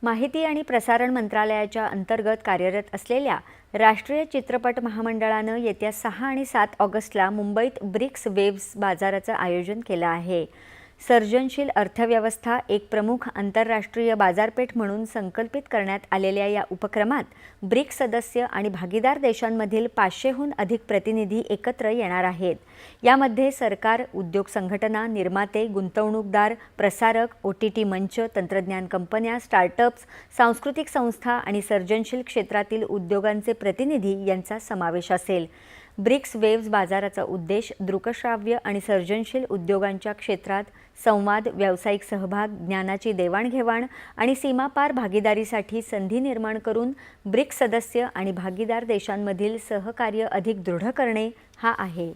माहिती आणि प्रसारण मंत्रालयाच्या अंतर्गत कार्यरत असलेल्या राष्ट्रीय चित्रपट महामंडळानं येत्या 6 आणि 7 ऑगस्टला मुंबईत ब्रिक्स वेव्स बाजाराचं आयोजन केलं आहे। सर्जनशील अर्थव्यवस्था एक प्रमुख आंतरराष्ट्रीय बाजारपेठ म्हणून संकल्पित करण्यात आलेल्या या उपक्रमात ब्रिक्स सदस्य आणि भागीदार देशांमधील 500हून अधिक प्रतिनिधी एकत्र येणार आहेत। यामध्ये सरकार, उद्योग संघटना, निर्माते, गुंतवणूकदार, प्रसारक, OTT मंच, तंत्रज्ञान कंपन्या, स्टार्टअप्स, सांस्कृतिक संस्था आणि सर्जनशील क्षेत्रातील उद्योगांचे प्रतिनिधी यांचा समावेश असेल। ब्रिक्स वेव्स बाजाराचा उद्देश दृकश्राव्य आणि सर्जनशील उद्योगांच्या क्षेत्रात संवाद, व्यावसायिक सहभाग, ज्ञानाची देवाणघेवाण आणि सीमापार भागीदारीसाठी संधी निर्माण करून ब्रिक्स सदस्य आणि भागीदार देशांमधील सहकार्य अधिक दृढ करणे हा आहे।